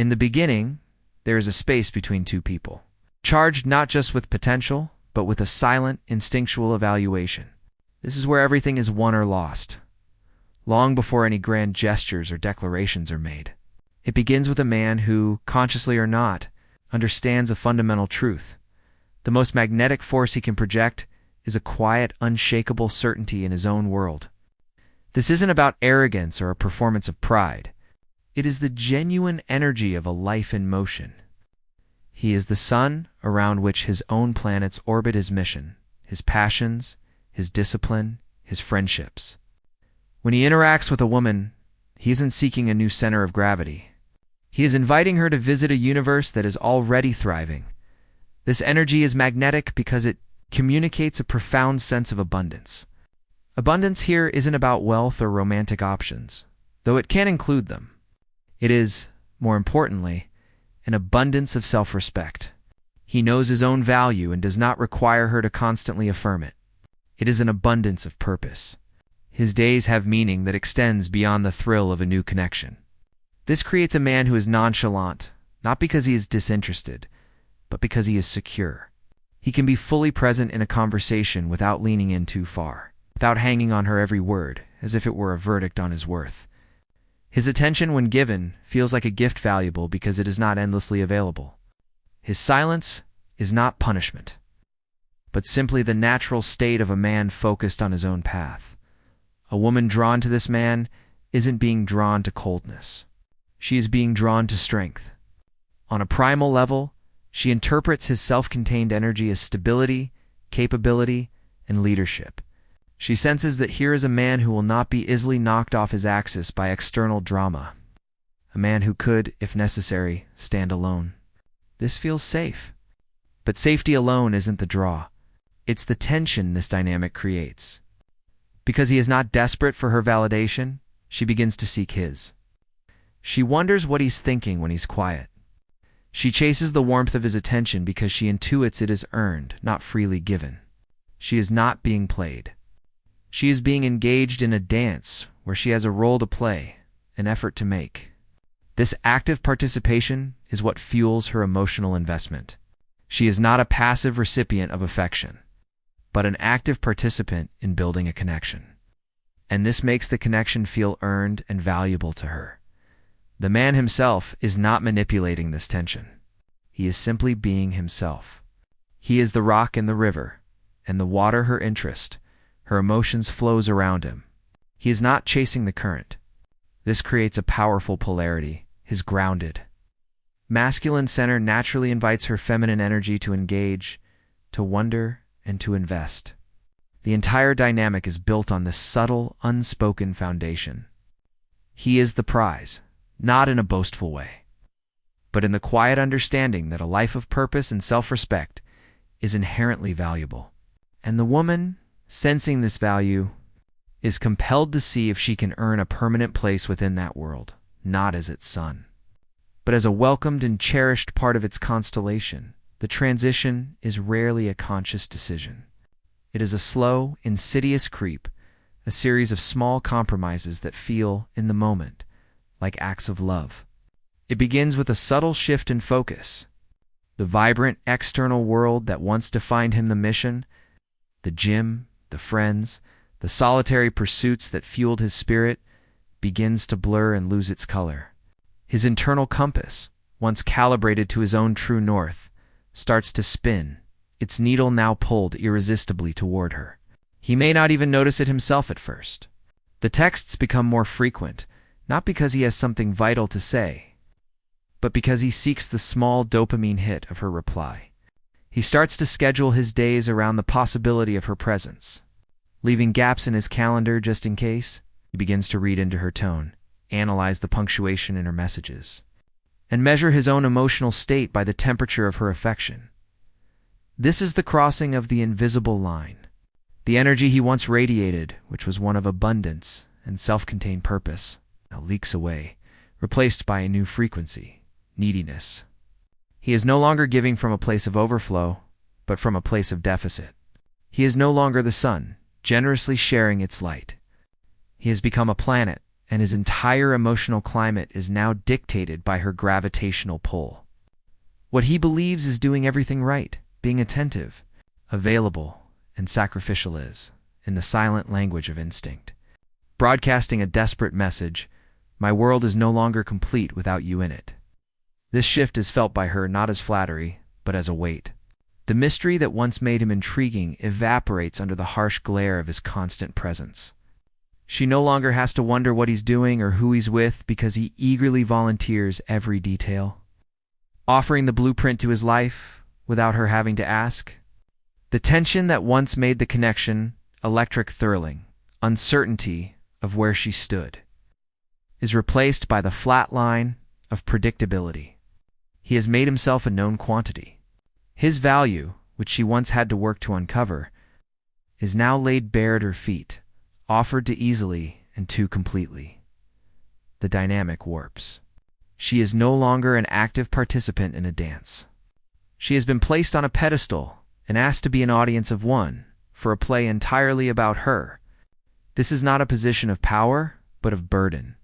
In the beginning, there is a space between two people, charged not just with potential, but with a silent, instinctual evaluation. This is where everything is won or lost, long before any grand gestures or declarations are made. It begins with a man who, consciously or not, understands a fundamental truth. The most magnetic force he can project is a quiet, unshakable certainty in his own world. This isn't about arrogance or a performance of pride. It is the genuine energy of a life in motion. He is the sun around which his own planets orbit his mission, his passions, his discipline, his friendships. When he interacts with a woman, he isn't seeking a new center of gravity. He is inviting her to visit a universe that is already thriving. This energy is magnetic because it communicates a profound sense of abundance. Abundance here isn't about wealth or romantic options, though it can include them. It is, more importantly, an abundance of self-respect. He knows his own value and does not require her to constantly affirm it. It is an abundance of purpose. His days have meaning that extends beyond the thrill of a new connection. This creates a man who is nonchalant, not because he is disinterested, but because he is secure. He can be fully present in a conversation without leaning in too far, without hanging on her every word, as if it were a verdict on his worth. His attention, when given, feels like a gift valuable because it is not endlessly available. His silence is not punishment, but simply the natural state of a man focused on his own path. A woman drawn to this man isn't being drawn to coldness. She is being drawn to strength. On a primal level, she interprets his self-contained energy as stability, capability, and leadership. She senses that here is a man who will not be easily knocked off his axis by external drama. A man who could, if necessary, stand alone. This feels safe. But safety alone isn't the draw. It's the tension this dynamic creates. Because he is not desperate for her validation, she begins to seek his. She wonders what he's thinking when he's quiet. She chases the warmth of his attention because she intuits it is earned, not freely given. She is not being played. She is being engaged in a dance where she has a role to play, an effort to make. This active participation is what fuels her emotional investment. She is not a passive recipient of affection, but an active participant in building a connection. And this makes the connection feel earned and valuable to her. The man himself is not manipulating this tension. He is simply being himself. He is the rock in the river, and the water her interest. Her emotions flows around him. He is not chasing the current. This creates a powerful polarity, his grounded. Masculine center naturally invites her feminine energy to engage, to wonder, and to invest. The entire dynamic is built on this subtle, unspoken foundation. He is the prize, not in a boastful way, but in the quiet understanding that a life of purpose and self-respect is inherently valuable. And the woman, sensing this value, is compelled to see if she can earn a permanent place within that world, not as its son, but as a welcomed and cherished part of its constellation. The transition is rarely a conscious decision. It is a slow, insidious creep, a series of small compromises that feel, in the moment, like acts of love. It begins with a subtle shift in focus. The vibrant external world that once defined him, the mission, the gym, the friends, the solitary pursuits that fueled his spirit, begins to blur and lose its color. His internal compass, once calibrated to his own true north, starts to spin, its needle now pulled irresistibly toward her. He may not even notice it himself at first. The texts become more frequent, not because he has something vital to say, but because he seeks the small dopamine hit of her reply. He starts to schedule his days around the possibility of her presence. Leaving gaps in his calendar just in case, he begins to read into her tone, analyze the punctuation in her messages, and measure his own emotional state by the temperature of her affection. This is the crossing of the invisible line. The energy he once radiated, which was one of abundance and self-contained purpose, now leaks away, replaced by a new frequency, neediness. He is no longer giving from a place of overflow, but from a place of deficit. He is no longer the sun, generously sharing its light. He has become a planet, and his entire emotional climate is now dictated by her gravitational pull. What he believes is doing everything right, being attentive, available, and sacrificial is, in the silent language of instinct, broadcasting a desperate message: my world is no longer complete without you in it. This shift is felt by her not as flattery, but as a weight. The mystery that once made him intriguing evaporates under the harsh glare of his constant presence. She no longer has to wonder what he's doing or who he's with because he eagerly volunteers every detail, offering the blueprint to his life without her having to ask. The tension that once made the connection electric thrilling, uncertainty of where she stood, is replaced by the flat line of predictability. He has made himself a known quantity. His value, which she once had to work to uncover, is now laid bare at her feet, offered too easily and too completely. The dynamic warps. She is no longer an active participant in a dance. She has been placed on a pedestal and asked to be an audience of one for a play entirely about her. This is not a position of power, but of burden.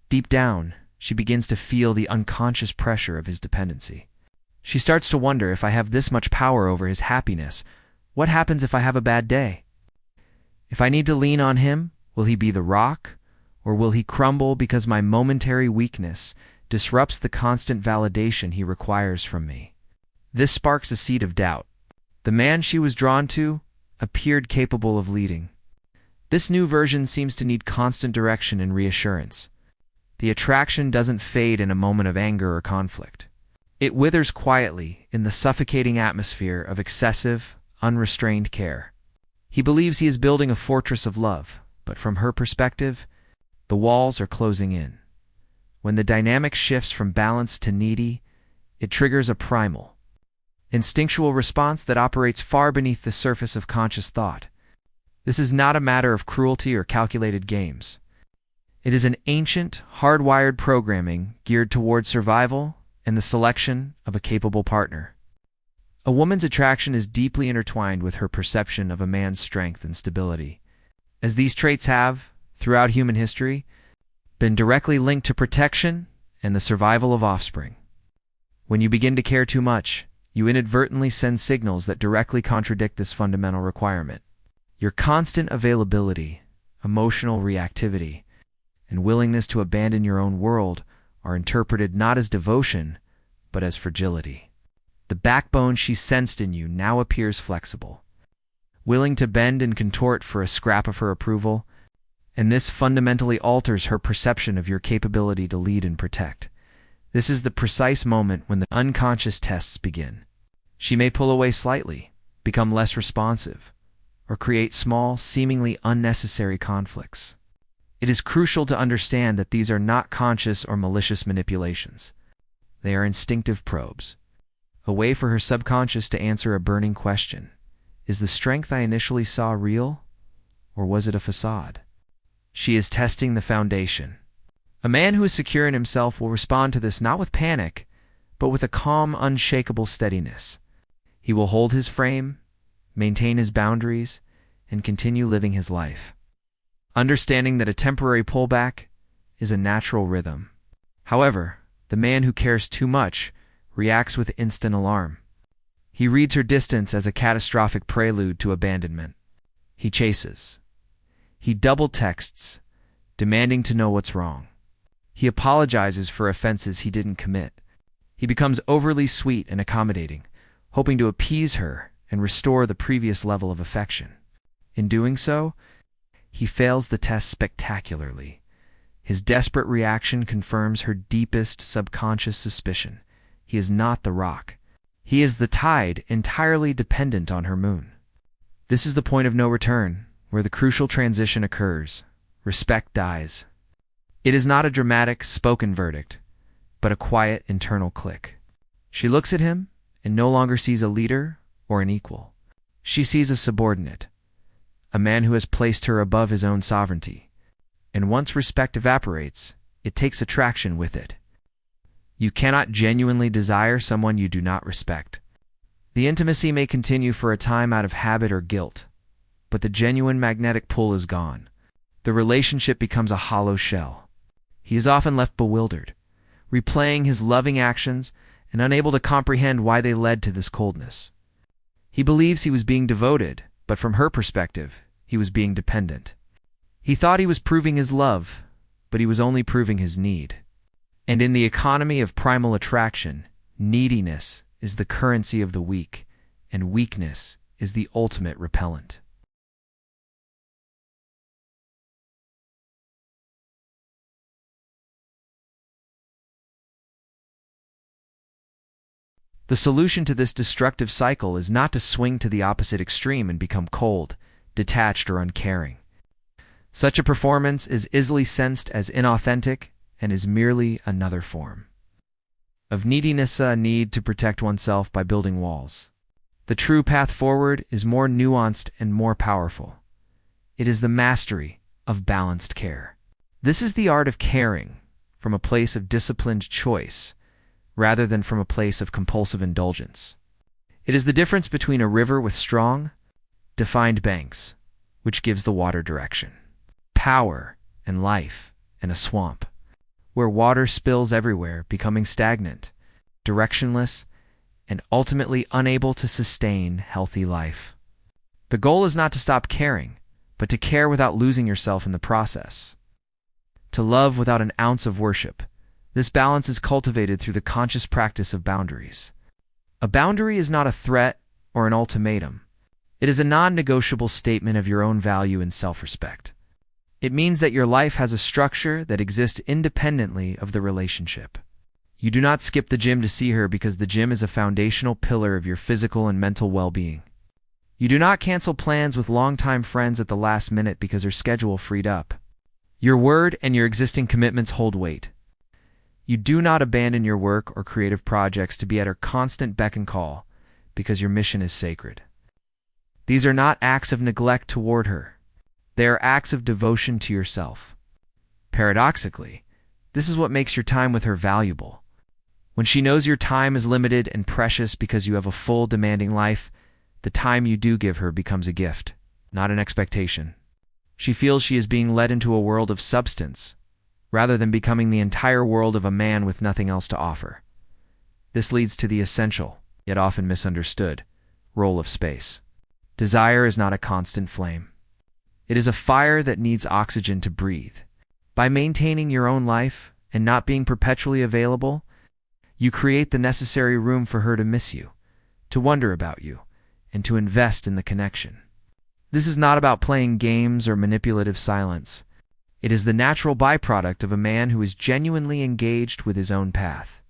Deep down, she begins to feel the unconscious pressure of his dependency. She starts to wonder, if I have this much power over his happiness, what happens if I have a bad day? If I need to lean on him, will he be the rock, or will he crumble because my momentary weakness disrupts the constant validation he requires from me? This sparks a seed of doubt. The man she was drawn to appeared capable of leading. This new version seems to need constant direction and reassurance. The attraction doesn't fade in a moment of anger or conflict. It withers quietly in the suffocating atmosphere of excessive, unrestrained care. He believes he is building a fortress of love, but from her perspective, the walls are closing in. When the dynamic shifts from balanced to needy, it triggers a primal, instinctual response that operates far beneath the surface of conscious thought. This is not a matter of cruelty or calculated games. It is an ancient, hardwired programming geared toward survival and the selection of a capable partner. A woman's attraction is deeply intertwined with her perception of a man's strength and stability, as these traits have, throughout human history, been directly linked to protection and the survival of offspring. When you begin to care too much, you inadvertently send signals that directly contradict this fundamental requirement. Your constant availability, emotional reactivity, and willingness to abandon your own world are interpreted not as devotion, but as fragility. The backbone she sensed in you now appears flexible, willing to bend and contort for a scrap of her approval, and this fundamentally alters her perception of your capability to lead and protect. This is the precise moment when the unconscious tests begin. She may pull away slightly, become less responsive, or create small, seemingly unnecessary conflicts. It is crucial to understand that these are not conscious or malicious manipulations. They are instinctive probes, a way for her subconscious to answer a burning question. Is the strength I initially saw real, or was it a facade? She is testing the foundation. A man who is secure in himself will respond to this not with panic, but with a calm, unshakable steadiness. He will hold his frame, maintain his boundaries, and continue living his life, understanding that a temporary pullback is a natural rhythm. However, the man who cares too much reacts with instant alarm. He reads her distance as a catastrophic prelude to abandonment. He chases. He double texts, demanding to know what's wrong. He apologizes for offenses he didn't commit. He becomes overly sweet and accommodating, hoping to appease her and restore the previous level of affection. In doing so, he fails the test spectacularly. His desperate reaction confirms her deepest subconscious suspicion. He is not the rock. He is the tide entirely dependent on her moon. This is the point of no return, where the crucial transition occurs. Respect dies. It is not a dramatic, spoken verdict, but a quiet internal click. She looks at him and no longer sees a leader or an equal. She sees a subordinate, a man who has placed her above his own sovereignty. And once respect evaporates, it takes attraction with it. You cannot genuinely desire someone you do not respect. The intimacy may continue for a time out of habit or guilt, but the genuine magnetic pull is gone. The relationship becomes a hollow shell, He is often left bewildered, replaying his loving actions and unable to comprehend why they led to this coldness. He believes he was being devoted, but from her perspective, he was being dependent. He thought he was proving his love, but he was only proving his need. And in the economy of primal attraction, neediness is the currency of the weak, and weakness is the ultimate repellent. The solution to this destructive cycle is not to swing to the opposite extreme and become cold, detached, or uncaring. Such a performance is easily sensed as inauthentic and is merely another form of neediness, a need to protect oneself by building walls. The true path forward is more nuanced and more powerful. It is the mastery of balanced care. This is the art of caring from a place of disciplined choice, rather than from a place of compulsive indulgence. It is the difference between a river with strong, defined banks, which gives the water direction, power, and life, and a swamp, where water spills everywhere, becoming stagnant, directionless, and ultimately unable to sustain healthy life. The goal is not to stop caring, but to care without losing yourself in the process. To love without an ounce of worship. This balance is cultivated through the conscious practice of boundaries. A boundary is not a threat or an ultimatum. It is a non-negotiable statement of your own value and self-respect. It means that your life has a structure that exists independently of the relationship. You do not skip the gym to see her because the gym is a foundational pillar of your physical and mental well-being. You do not cancel plans with longtime friends at the last minute because her schedule freed up. Your word and your existing commitments hold weight. You do not abandon your work or creative projects to be at her constant beck and call because your mission is sacred. These are not acts of neglect toward her. They are acts of devotion to yourself. Paradoxically, this is what makes your time with her valuable. When she knows your time is limited and precious because you have a full, demanding life, the time you do give her becomes a gift, not an expectation. She feels she is being led into a world of substance, rather than becoming the entire world of a man with nothing else to offer. This leads to the essential, yet often misunderstood, role of space. Desire is not a constant flame. It is a fire that needs oxygen to breathe. By maintaining your own life and not being perpetually available, you create the necessary room for her to miss you, to wonder about you, and to invest in the connection. This is not about playing games or manipulative silence. It is the natural byproduct of a man who is genuinely engaged with his own path.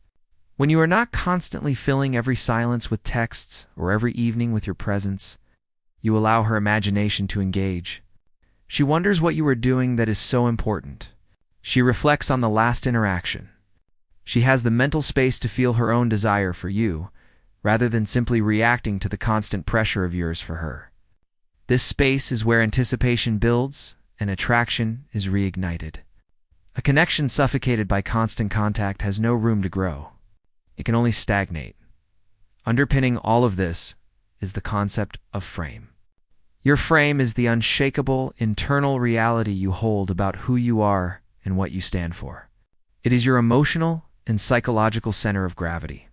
When you are not constantly filling every silence with texts or every evening with your presence, you allow her imagination to engage. She wonders what you are doing that is so important. She reflects on the last interaction. She has the mental space to feel her own desire for you, rather than simply reacting to the constant pressure of yours for her. This space is where anticipation builds and attraction is reignited. A connection suffocated by constant contact has no room to grow. It can only stagnate. Underpinning all of this is the concept of frame. Your frame is the unshakable internal reality you hold about who you are and what you stand for. It is your emotional and psychological center of gravity.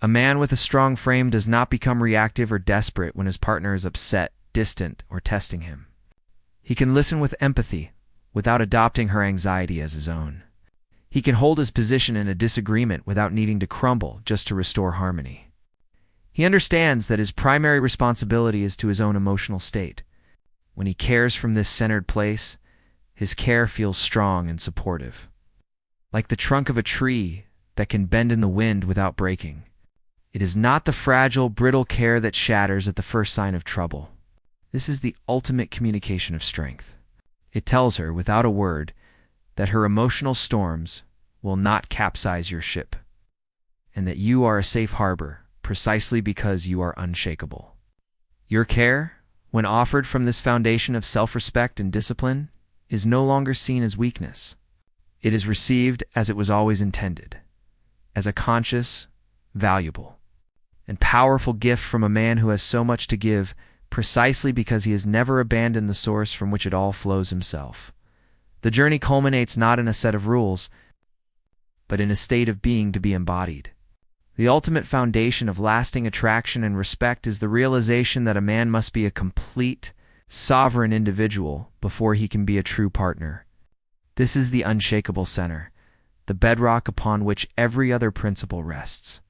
A man with a strong frame does not become reactive or desperate when his partner is upset, distant, or testing him. He can listen with empathy without adopting her anxiety as his own. He can hold his position in a disagreement without needing to crumble just to restore harmony. He understands that his primary responsibility is to his own emotional state. When he cares from this centered place, his care feels strong and supportive. Like the trunk of a tree that can bend in the wind without breaking. It is not the fragile, brittle care that shatters at the first sign of trouble. This is the ultimate communication of strength. It tells her, without a word, that her emotional storms will not capsize your ship, and that you are a safe harbor precisely because you are unshakable. Your care, when offered from this foundation of self-respect and discipline, is no longer seen as weakness. It is received as it was always intended, as a conscious, valuable, and powerful gift from a man who has so much to give precisely because he has never abandoned the source from which it all flows himself. The journey culminates not in a set of rules, but in a state of being to be embodied. The ultimate foundation of lasting attraction and respect is the realization that a man must be a complete, sovereign individual before he can be a true partner. This is the unshakable center, the bedrock upon which every other principle rests.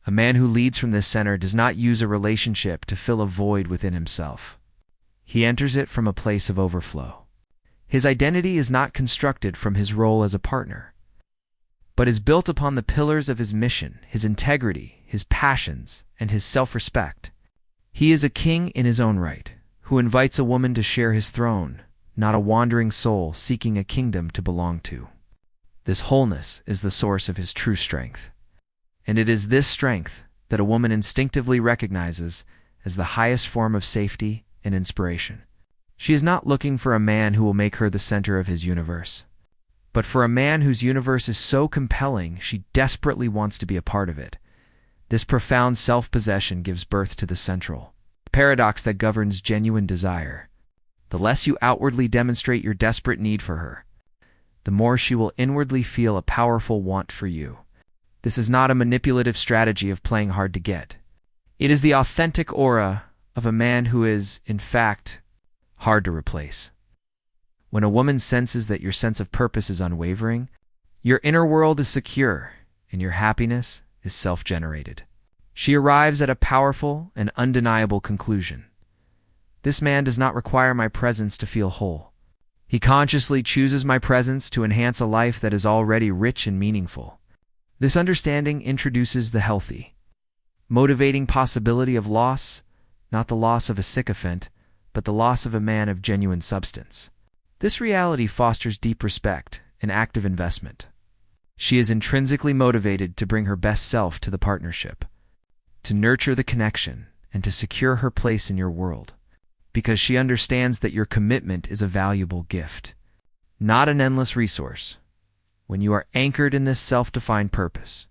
A man who leads from this center does not use a relationship to fill a void within himself. He enters it from a place of overflow. His identity is not constructed from his role as a partner, but is built upon the pillars of his mission, his integrity, his passions, and his self-respect. He is a king in his own right, who invites a woman to share his throne, not a wandering soul seeking a kingdom to belong to. This wholeness is the source of his true strength. And it is this strength that a woman instinctively recognizes as the highest form of safety and inspiration. She is not looking for a man who will make her the center of his universe, but for a man whose universe is so compelling she desperately wants to be a part of it. This profound self-possession gives birth to the central paradox that governs genuine desire. The less you outwardly demonstrate your desperate need for her, the more she will inwardly feel a powerful want for you. This is not a manipulative strategy of playing hard to get. It is the authentic aura of a man who is, in fact, hard to replace. When a woman senses that your sense of purpose is unwavering, your inner world is secure, and your happiness is self-generated. She arrives at a powerful and undeniable conclusion. This man does not require my presence to feel whole. He consciously chooses my presence to enhance a life that is already rich and meaningful. This understanding introduces the healthy, motivating possibility of loss, not the loss of a sycophant, but the loss of a man of genuine substance. This reality fosters deep respect and active investment. She is intrinsically motivated to bring her best self to the partnership, to nurture the connection, and to secure her place in your world, because she understands that your commitment is a valuable gift, not an endless resource. When you are anchored in this self-defined purpose,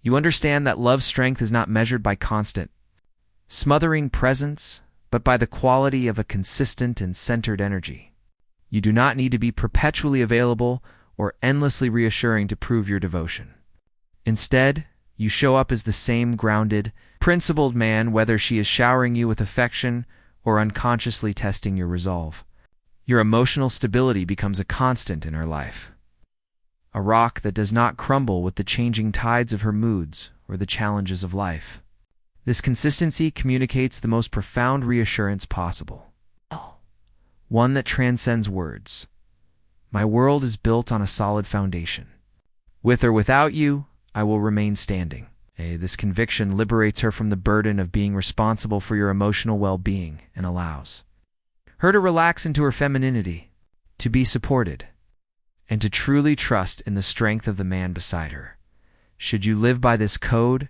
you understand that love's strength is not measured by constant, smothering presence, but by the quality of a consistent and centered energy. You do not need to be perpetually available or endlessly reassuring to prove your devotion. Instead, you show up as the same grounded, principled man whether she is showering you with affection or unconsciously testing your resolve. Your emotional stability becomes a constant in her life, a rock that does not crumble with the changing tides of her moods or the challenges of life. This consistency communicates the most profound reassurance possible, one that transcends words. My world is built on a solid foundation. With or without you, I will remain standing. This conviction liberates her from the burden of being responsible for your emotional well-being and allows her to relax into her femininity, to be supported, and to truly trust in the strength of the man beside her. Should you live by this code,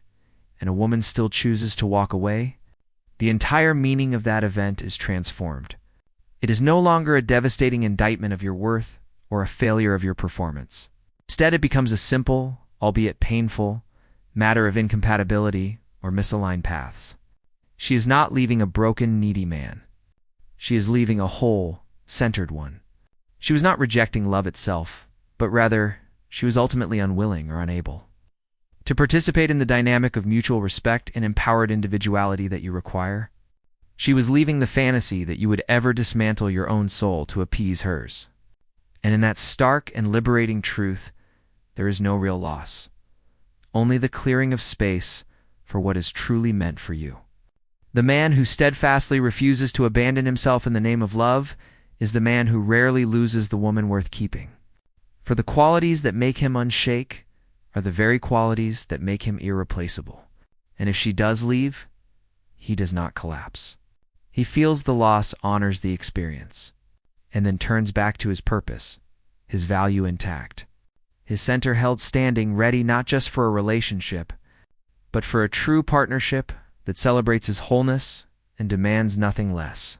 and a woman still chooses to walk away, the entire meaning of that event is transformed. It is no longer a devastating indictment of your worth or a failure of your performance. Instead, it becomes a simple, albeit painful, matter of incompatibility or misaligned paths. She is not leaving a broken, needy man. She is leaving a whole, centered one. She was not rejecting love itself, but rather, she was ultimately unwilling or unable to participate in the dynamic of mutual respect and empowered individuality that you require. She was leaving the fantasy that you would ever dismantle your own soul to appease hers. And in that stark and liberating truth, there is no real loss, only the clearing of space for what is truly meant for you. The man who steadfastly refuses to abandon himself in the name of love is the man who rarely loses the woman worth keeping. For the qualities that make him unshake are the very qualities that make him irreplaceable. And if she does leave, he does not collapse. He feels the loss, honors the experience, and then turns back to his purpose, his value intact, his center held standing, ready not just for a relationship, but for a true partnership that celebrates his wholeness and demands nothing less.